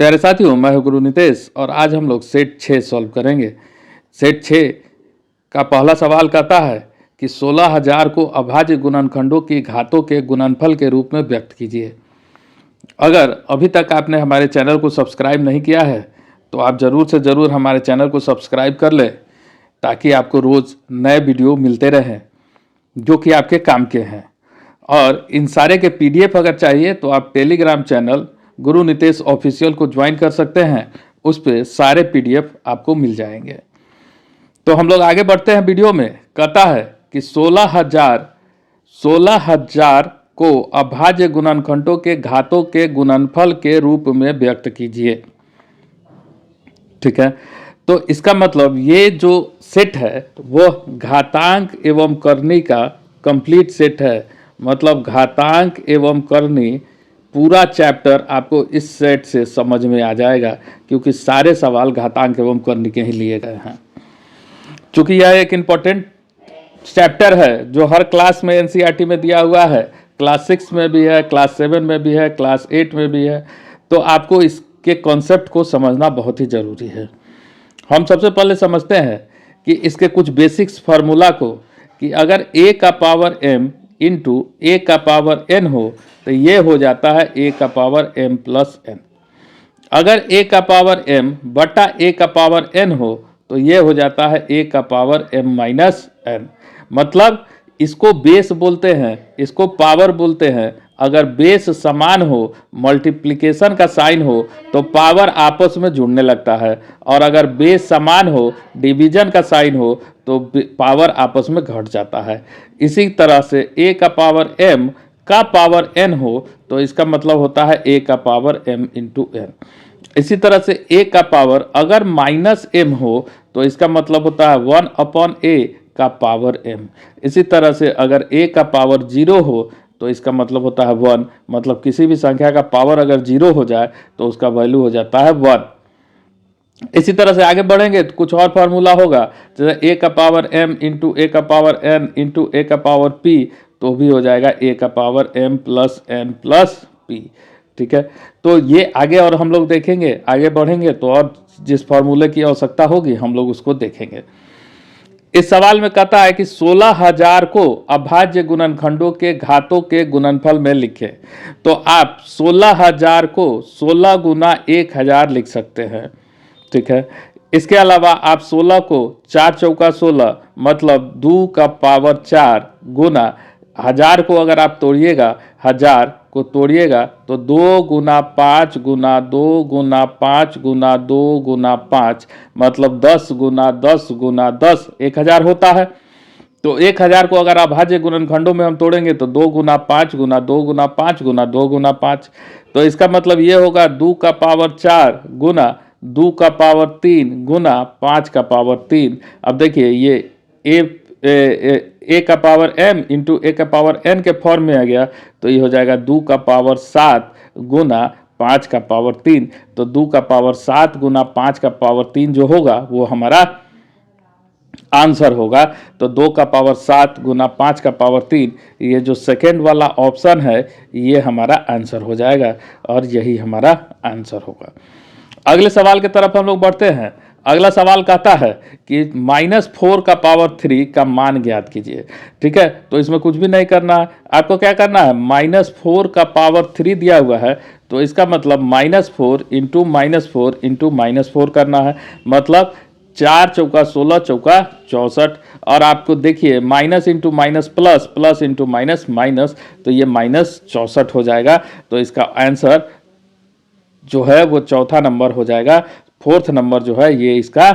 प्यारे साथियों, मैं हूं गुरु नितेश और आज हम लोग सेट 6 सॉल्व करेंगे। सेट 6 का पहला सवाल कहता है कि 16,000 को अभाज्य गुणनखंडों की घातों के गुणनफल के रूप में व्यक्त कीजिए। अगर अभी तक आपने हमारे चैनल को सब्सक्राइब नहीं किया है तो आप ज़रूर से ज़रूर हमारे चैनल को सब्सक्राइब कर लें ताकि आपको रोज़ नए वीडियो मिलते रहें जो कि आपके काम के हैं। और इन सारे के PDF अगर चाहिए तो आप टेलीग्राम चैनल गुरु नितेश ऑफिशियल को ज्वाइन कर सकते हैं। उस पर सारे PDF आपको मिल जाएंगे। तो हम लोग आगे बढ़ते हैं वीडियो में। कहता है कि 16,000 को अभाज्य गुणनखंडों के घातों के गुणनफल के रूप में व्यक्त कीजिए। ठीक है, तो इसका मतलब ये जो सेट है वह घातांक एवं करनी का कंप्लीट सेट है। मतलब घातांक एवं करनी पूरा चैप्टर आपको इस सेट से समझ में आ जाएगा क्योंकि सारे सवाल घातांक एवं करनी के ही लिए गए हैं। चूंकि यह एक इम्पोर्टेंट चैप्टर है जो हर क्लास में NCERT में दिया हुआ है, क्लास 6 में भी है, क्लास 7 में भी है, क्लास 8 में भी है, तो आपको इसके कॉन्सेप्ट को समझना बहुत ही ज़रूरी है। हम सबसे पहले समझते हैं कि इसके कुछ बेसिक्स फार्मूला को, कि अगर a का पावर m इंटू a का पावर n हो तो ये हो जाता है a का पावर m प्लस n। अगर a का पावर m बटा a का पावर n हो तो ये हो जाता है a का पावर m माइनस n। मतलब इसको बेस बोलते हैं, इसको पावर बोलते हैं। अगर बेस समान हो, मल्टीप्लिकेशन का साइन हो तो पावर आपस में जुड़ने लगता है, और अगर बेस समान हो, डिवीजन का साइन हो तो पावर आपस में घट जाता है। इसी तरह से a का पावर m का पावर n हो तो इसका मतलब होता है a का पावर m इंटू n। इसी तरह से a का पावर अगर माइनस m हो तो इसका मतलब होता है 1/a का पावर m। इसी तरह से अगर a का पावर 0 हो तो इसका मतलब होता है 1। मतलब किसी भी संख्या का पावर अगर 0 हो जाए तो उसका वैल्यू हो जाता है 1। इसी तरह से आगे बढ़ेंगे तो कुछ और फार्मूला होगा, जैसे a का पावर m इंटू a का पावर n इंटू a का पावर p, तो भी हो जाएगा a का power m plus n plus p। ठीक है, तो ये आगे और हम लोग देखेंगे, आगे बढ़ेंगे तो और जिस फार्मूले की आवश्यकता होगी हम लोग उसको देखेंगे। इस सवाल में कहता है कि 16,000 को अभाज्य गुणनखंडों के घातों के गुणनफल में लिखें। तो आप 16,000 को 16 गुना 1,000 लिख सकते हैं। ठीक है, इसके अलावा आप 16 को 4 चौका 16 मतलब 2 का पावर 4 गुना 1000 को अगर आप तोड़िएगा, 1000 को तोड़िएगा तो 2 गुना 5 गुना 2 गुना 5 गुना 2 गुना 5 मतलब 10 गुना 10 गुना 10 1000 होता है। तो 1000 को अगर अभाज्य गुणनखंडों में हम तोड़ेंगे तो 2 गुना 5 गुना 2 गुना 5 गुना 2 गुना 5, तो इसका मतलब ये होगा 2 का पावर 4 गुना 2 का पावर 3 गुना 5 का पावर 3। अब देखिए ये a का पावर m इंटू a का पावर n के फॉर्म में आ गया, तो ये हो जाएगा 2 का पावर 7 गुना 5 का पावर 3। तो 2 का पावर 7 गुना 5 का पावर 3 जो होगा वो हमारा आंसर होगा। तो 2 का पावर 7 गुना 5 का पावर 3, ये जो सेकेंड वाला ऑप्शन है ये हमारा आंसर हो जाएगा और यही हमारा आंसर होगा। अगले सवाल की तरफ हम लोग बढ़ते हैं। अगला सवाल कहता है कि -4 का पावर 3 का मान ज्ञात कीजिए। ठीक है, तो इसमें कुछ भी नहीं करना है, आपको क्या करना है, -4 का पावर 3 दिया हुआ है तो इसका मतलब -4 इंटू -4 इंटू -4 करना है। मतलब 4 चौका 16 चौका 64, और आपको देखिए minus into minus plus, plus into minus minus, तो ये -64 हो जाएगा। तो इसका आंसर जो है वो चौथा नंबर हो जाएगा। फोर्थ नंबर जो है ये इसका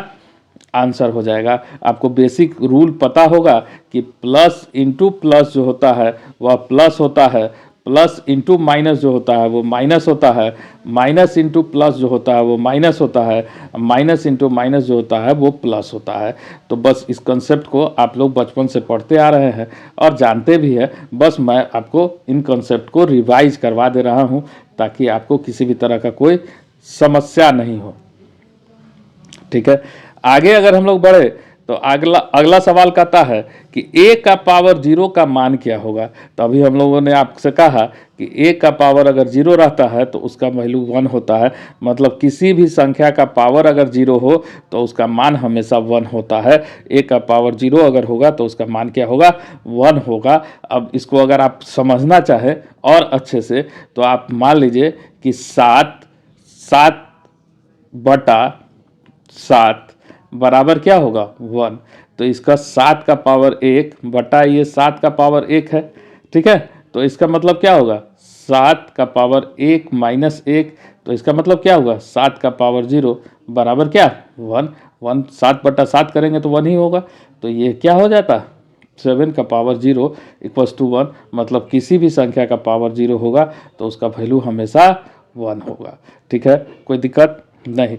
आंसर हो जाएगा। आपको बेसिक रूल पता होगा कि प्लस इंटू प्लस जो होता है वह प्लस होता है, प्लस इंटू माइनस जो होता है वो माइनस होता है, माइनस इंटू प्लस जो होता है वो माइनस होता है, माइनस इंटू माइनस जो होता है वो प्लस होता है। तो बस इस कंसेप्ट को आप लोग बचपन से पढ़ते आ रहे हैं और जानते भी हैं। बस मैं आपको इन कंसेप्ट को रिवाइज करवा दे रहा हूँ ताकि आपको किसी भी तरह का कोई समस्या नहीं हो। ठीक है, आगे अगर हम लोग बढ़े तो अगला अगला सवाल कहता है कि a का पावर 0 का मान क्या होगा। तो अभी हम लोगों ने आपसे कहा कि a का पावर अगर 0 रहता है तो उसका वैल्यू 1 होता है, मतलब किसी भी संख्या का पावर अगर 0 हो तो उसका मान हमेशा 1 होता है। a का पावर 0 अगर होगा तो उसका मान क्या होगा, 1 होगा। अब इसको अगर आप समझना चाहें और अच्छे से तो आप मान लीजिए कि 7 बराबर क्या होगा, 1। तो इसका 7 का पावर 1 बटा ये 7 का पावर 1 है, ठीक है। तो इसका मतलब क्या होगा, 7 का पावर 1 माइनस 1, तो इसका मतलब क्या होगा, 7 का पावर 0 बराबर क्या, 1। 7 बटा 7 करेंगे तो 1 ही होगा। तो ये क्या हो जाता, 7 का पावर 0 इक्वल्स टू 1, मतलब किसी भी संख्या का पावर 0 होगा तो उसका वैल्यू हमेशा 1 होगा, ठीक है, कोई दिक्कत नहीं।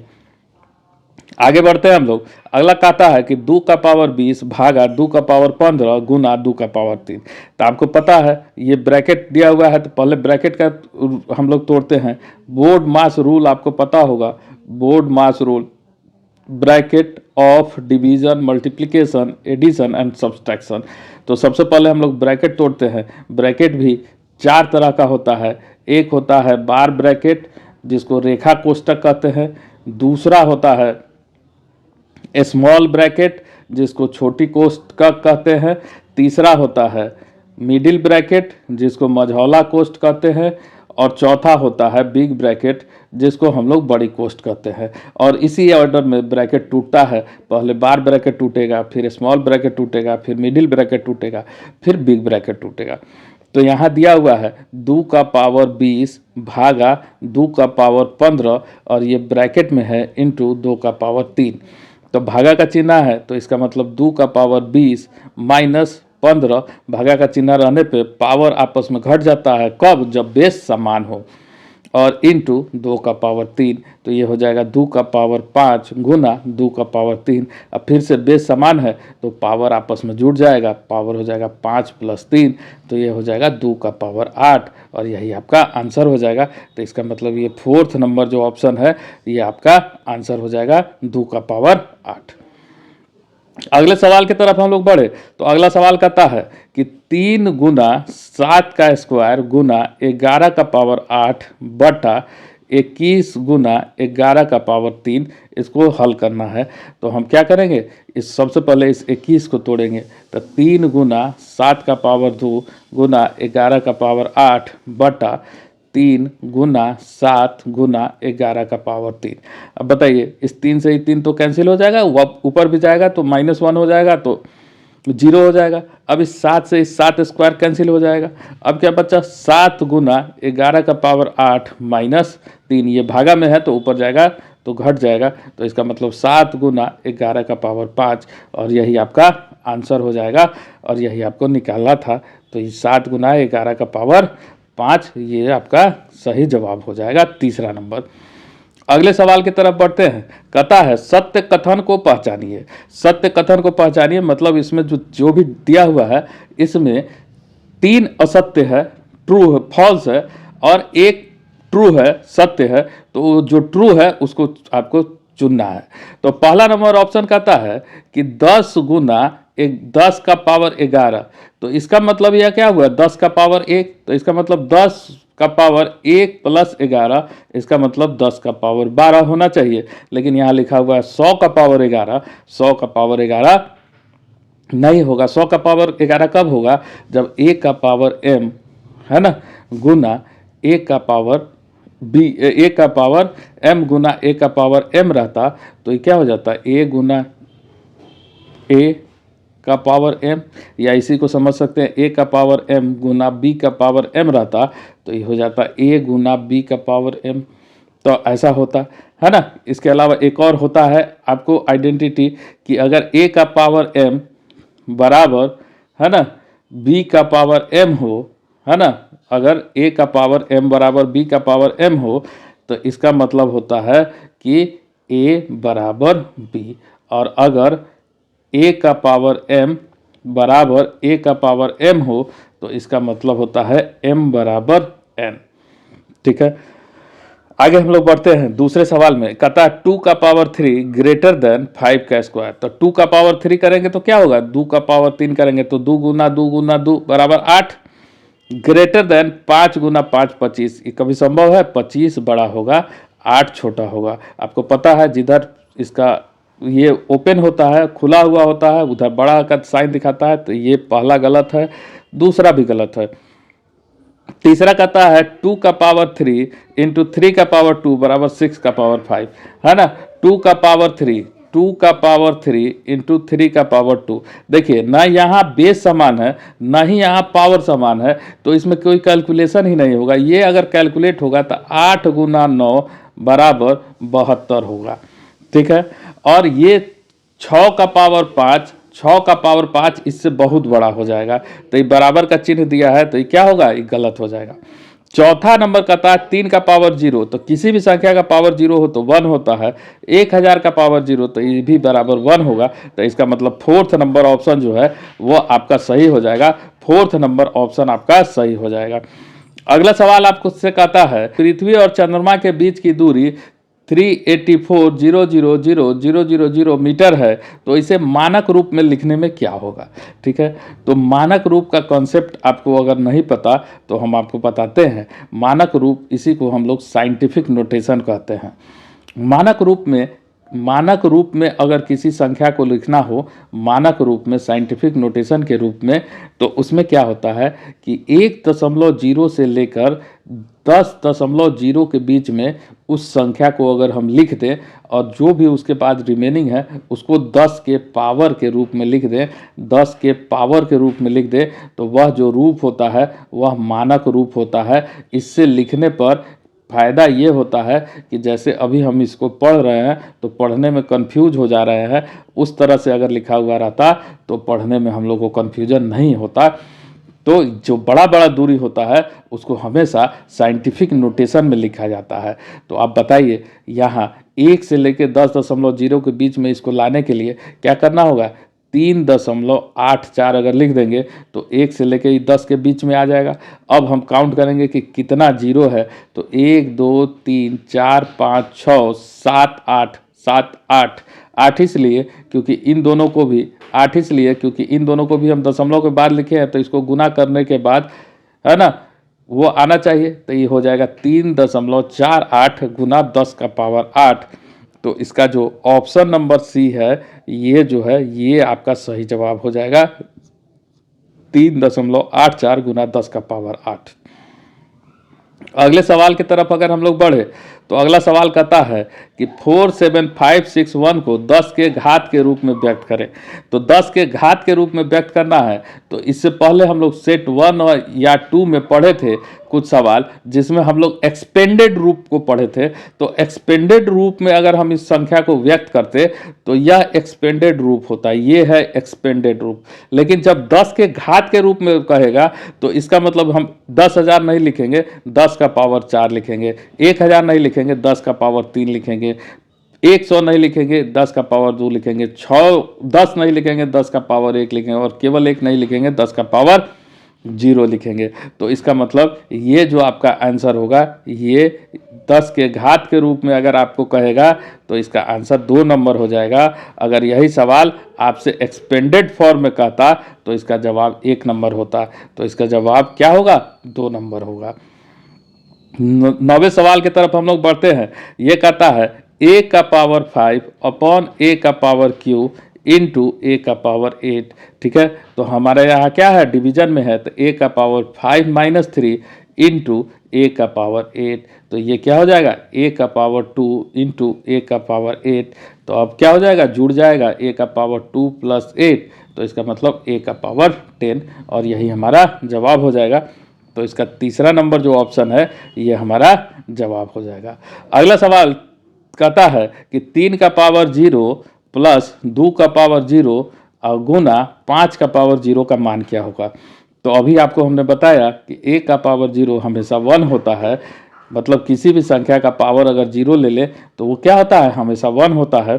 आगे बढ़ते हैं हम लोग। अगला कहता है कि 2 का पावर 20 भागा 2 का पावर 15 गुना 2 का पावर 3। तो आपको पता है ये ब्रैकेट दिया हुआ है तो पहले ब्रैकेट का हम लोग तोड़ते हैं। बोर्ड मास रूल आपको पता होगा, BODMAS rule, bracket of division, multiplication, addition and subtraction. तो सबसे पहले हम लोग ब्रैकेट तोड़ते हैं। ब्रैकेट भी 4 तरह का होता है। एक होता है बार ब्रैकेट जिसको रेखा कोष्ठक कहते हैं, दूसरा होता है स्मॉल ब्रैकेट जिसको छोटी कोष्ठक कहते हैं, तीसरा होता है मिडिल ब्रैकेट जिसको मझौला कोष्ठ कहते हैं, और चौथा होता है बिग ब्रैकेट जिसको हम लोग बड़ी कोष्ठ कहते हैं। और इसी ऑर्डर में ब्रैकेट टूटता है, पहले बार ब्रैकेट टूटेगा, फिर स्मॉल ब्रैकेट टूटेगा, फिर मिडिल ब्रैकेट टूटेगा, फिर बिग ब्रैकेट टूटेगा। तो यहाँ दिया हुआ है 2 का पावर 20 भागा 2 का पावर 15 और ये ब्रैकेट में है इंटू 2 का पावर 3। तो भागा का चिन्ह है तो इसका मतलब 2 का पावर 20 माइनस 15, भागा का चिन्ह रहने पे पावर आपस में घट जाता है, कब, जब बेस समान हो, और इंटू 2 का पावर 3। तो ये हो जाएगा 2 का पावर 5 गुना 2 का पावर 3। अब फिर से बेस समान है तो पावर आपस में जुड़ जाएगा, पावर हो जाएगा 5 + 3, तो ये हो जाएगा 2 का पावर 8 और यही आपका आंसर हो जाएगा। तो इसका मतलब ये 4th नंबर जो ऑप्शन है ये आपका आंसर हो जाएगा 2 का पावर 8। अगले सवाल की तरफ हम लोग बढ़े तो अगला सवाल कहता है कि 3 गुना 7 का स्क्वायर गुना 11 का पावर 8 बटा 21 गुना 11 का पावर 3, इसको हल करना है। तो हम क्या करेंगे, इस सबसे पहले इस 21 को तोड़ेंगे। तो 3 गुना 7 का पावर 2 गुना 11 का पावर 8 बटा 3 गुना 7 गुना 11 का पावर 3। अब बताइए, इस 3 से ही 3 तो कैंसिल हो जाएगा, ऊपर भी जाएगा तो -1 हो जाएगा तो 0 हो जाएगा। अब इस 7 से इस 7 स्क्वायर कैंसिल हो जाएगा। अब क्या बचा, 7 गुना 11 का पावर 8 माइनस 3, ये भागा में है तो ऊपर जाएगा तो घट जाएगा। तो इसका मतलब 7 गुना 11 का पावर 5 और यही आपका आंसर हो जाएगा और यही आपको निकालना था। तो ये 7 गुना 11 का पावर 5 ये आपका सही जवाब हो जाएगा, तीसरा नंबर। अगले सवाल की तरफ बढ़ते हैं। कहता है सत्य कथन को पहचानिए। सत्य कथन को पहचानिए मतलब इसमें जो भी दिया हुआ है इसमें 3 असत्य है, ट्रू है, फॉल्स है, और एक ट्रू है, सत्य है। तो जो ट्रू है उसको आपको चुनना है। तो पहला नंबर ऑप्शन कहता है कि 10 गुना 10 का पावर 11। तो इसका मतलब यह क्या हुआ, 10 का पावर 1, तो इसका मतलब 10 का पावर 1 + 11, इसका मतलब 10 का पावर 12 होना चाहिए। लेकिन यहाँ लिखा हुआ है 100 का पावर 11। 100 का पावर 11 नहीं होगा। 100 का पावर 11 कब होगा, जब 1 का पावर m है ना गुना 1 का पावर b, 1 का पावर m गुना 1 का पावर m रहता। तो ये क्या हो जाता है, a गुना a का पावर m, या इसी को समझ सकते हैं a का पावर m गुना b का पावर m रहता तो ये हो जाता a गुना b का पावर m। तो ऐसा होता है ना। इसके अलावा एक और होता है आपको आइडेंटिटी कि अगर a का पावर m बराबर है ना b का पावर m हो, है ना, अगर a का पावर m बराबर b का पावर m हो तो इसका मतलब होता है कि a बराबर b, और अगर a का पावर m बराबर a का पावर m हो तो इसका मतलब होता है m बराबर n। ठीक है। आगे हम लोग बढ़ते हैं दूसरे सवाल में। कहता है 2 का पावर 3 ग्रेटर देन 5 का स्क्वायर। तो 2 का पावर 3 करेंगे तो क्या होगा, 2 का पावर 3 करेंगे तो 2 गुना 2 गुना 2 बराबर 8, ग्रेटर देन 5 गुना 5 25। ये कभी संभव है, 25 बड़ा होगा 8 छोटा होगा। आपको पता है जिधर इसका ये ओपन होता है, खुला हुआ होता है, उधर बड़ा का साइन दिखाता है, तो ये पहला गलत है, दूसरा भी गलत है। तीसरा कहता है 2 का पावर 3 इंटू 3 का पावर 2 बराबर 6 का पावर 5, है ना। 2 का पावर 3, 2 का पावर 3 इंटू 3 का पावर 2। देखिए ना यहाँ बेस समान है, ना ही यहाँ पावर समान है, तो इसमें कोई कैलकुलेशन ही नहीं होगा। ये अगर कैलकुलेट होगा तो 8 गुना 9 बराबर 72 होगा, ठीक है। और ये 6 का पावर 5, 6 का पावर 5 इससे बहुत बड़ा हो जाएगा, तो ये बराबर का चिन्ह दिया है, तो ये क्या होगा, ये गलत हो जाएगा। चौथा नंबर कहता है 3 का पावर 0। तो किसी भी संख्या का पावर 0 हो तो 1 होता है। 1000 का पावर 0 तो ये भी बराबर 1 होगा। तो इसका मतलब फोर्थ नंबर ऑप्शन जो है वो आपका सही हो जाएगा। फोर्थ नंबर ऑप्शन आपका सही हो जाएगा। अगला सवाल आपको से कहता है पृथ्वी और चंद्रमा के बीच की दूरी 384,000,000 मीटर है, तो इसे मानक रूप में लिखने में क्या होगा, ठीक है। तो मानक रूप का कॉन्सेप्ट आपको अगर नहीं पता तो हम आपको बताते हैं। मानक रूप, इसी को हम लोग साइंटिफिक नोटेशन कहते हैं। मानक रूप में अगर किसी संख्या को लिखना हो मानक रूप में, साइंटिफिक नोटेशन के रूप में, तो उसमें क्या होता है कि 1.0 से लेकर 10.0 के बीच में उस संख्या को अगर हम लिख दें और जो भी उसके बाद रिमेनिंग है उसको 10 के पावर के रूप में लिख दें, 10 के पावर के रूप में लिख दें, तो वह जो रूप होता है वह मानक रूप होता है। इससे लिखने पर फ़ायदा ये होता है कि जैसे अभी हम इसको पढ़ रहे हैं तो पढ़ने में कंफ्यूज हो जा रहे हैं, उस तरह से अगर लिखा हुआ रहता तो पढ़ने में हम लोग को कंफ्यूजन नहीं होता। तो जो बड़ा बड़ा दूरी होता है उसको हमेशा साइंटिफिक नोटेशन में लिखा जाता है। तो आप बताइए यहाँ 1 से लेकर 10.0 के बीच में इसको लाने के लिए क्या करना होगा, 3.84 अगर लिख देंगे तो 1 से लेकर 10 के बीच में आ जाएगा। अब हम काउंट करेंगे कि कितना जीरो है, तो 1 2 3 4 5 6 7 8 7 8 8 इसलिए क्योंकि इन दोनों को भी 8 इसलिए क्योंकि इन दोनों को भी हम दशमलव के बाद लिखे हैं, तो इसको गुना करने के बाद, है ना, वो आना चाहिए। तो ये हो जाएगा 3.48 गुना 10 का पावर 8। तो इसका जो ऑप्शन नंबर सी है ये जो है ये आपका सही जवाब हो जाएगा, 3.84 गुना 10 का पावर 8। अगले सवाल की तरफ अगर हम लोग बढ़े तो अगला सवाल कहता है कि 47561 को 10 के घात के रूप में व्यक्त करें। तो 10 के घात के रूप में व्यक्त करना है तो इससे पहले हम लोग सेट 1 और या 2 में पढ़े थे कुछ सवाल जिसमें हम लोग एक्सपेंडेड रूप को पढ़े थे। तो एक्सपेंडेड रूप में अगर हम इस संख्या को व्यक्त करते तो यह एक्सपेंडेड रूप होता है, ये है एक्सपेंडेड रूप। लेकिन जब 10 के घात के रूप में कहेगा तो इसका मतलब हम 10,000 नहीं लिखेंगे, 10 का पावर 4 लिखेंगे, 1,000 नहीं लिखेंगे, 10 का पावर 3 लिखेंगे, 100 नहीं लिखेंगे, 10 का पावर 2 लिखेंगे, 10 नहीं लिखेंगे, 10 का पावर 1 लिखेंगे, और केवल 1 नहीं लिखेंगे, 10 का पावर 0 लिखेंगे। तो इसका मतलब ये जो आपका आंसर होगा ये 10 के घात के रूप में अगर आपको कहेगा तो इसका आंसर 2 नंबर हो जाएगा। अगर यही सवाल आपसे एक्सपेंडेड फॉर्म में कहता तो इसका जवाब 1 नंबर होता। तो इसका जवाब क्या होगा, 2 नंबर होगा। 9वें सवाल की तरफ हम लोग बढ़ते हैं। ये कहता है a का पावर 5 अपॉन a का पावर q इंटू a का पावर 8। ठीक है, तो हमारे यहाँ क्या है, डिवीजन में है, तो a का पावर 5 माइनस 3 इंटू a का पावर 8। तो ये क्या हो जाएगा, a का पावर 2 इंटू a का पावर 8। तो अब क्या हो जाएगा, जुड़ जाएगा a का पावर 2 प्लस 8, तो इसका मतलब a का पावर 10, और यही हमारा जवाब हो जाएगा। तो इसका तीसरा नंबर जो ऑप्शन है ये हमारा जवाब हो जाएगा। अगला सवाल कहता है कि 3 का पावर 0 प्लस 2 का पावर 0 और गुना 5 का पावर 0 का मान क्या होगा। तो अभी आपको हमने बताया कि a का पावर 0 हमेशा 1 होता है, मतलब किसी भी संख्या का पावर अगर 0 ले ले तो वो क्या होता है, हमेशा 1 होता है।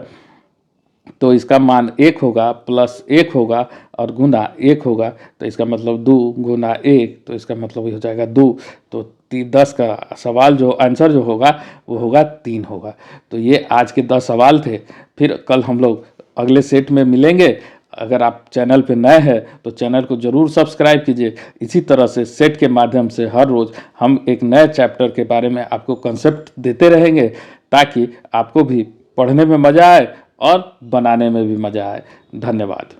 तो इसका मान 1 होगा, प्लस 1 होगा और गुना 1 होगा, तो इसका मतलब 2 गुना 1, तो इसका मतलब ये हो जाएगा 2। तो 10 का सवाल जो आंसर जो होगा वो होगा 3 होगा। तो ये आज के 10 सवाल थे। फिर कल हम लोग अगले सेट में मिलेंगे। अगर आप चैनल पे नए हैं तो चैनल को ज़रूर सब्सक्राइब कीजिए। इसी तरह से सेट के माध्यम से हर रोज़ हम एक नए चैप्टर के बारे में आपको कंसेप्ट देते रहेंगे, ताकि आपको भी पढ़ने में मज़ा आए और बनाने में भी मज़ा आए। धन्यवाद।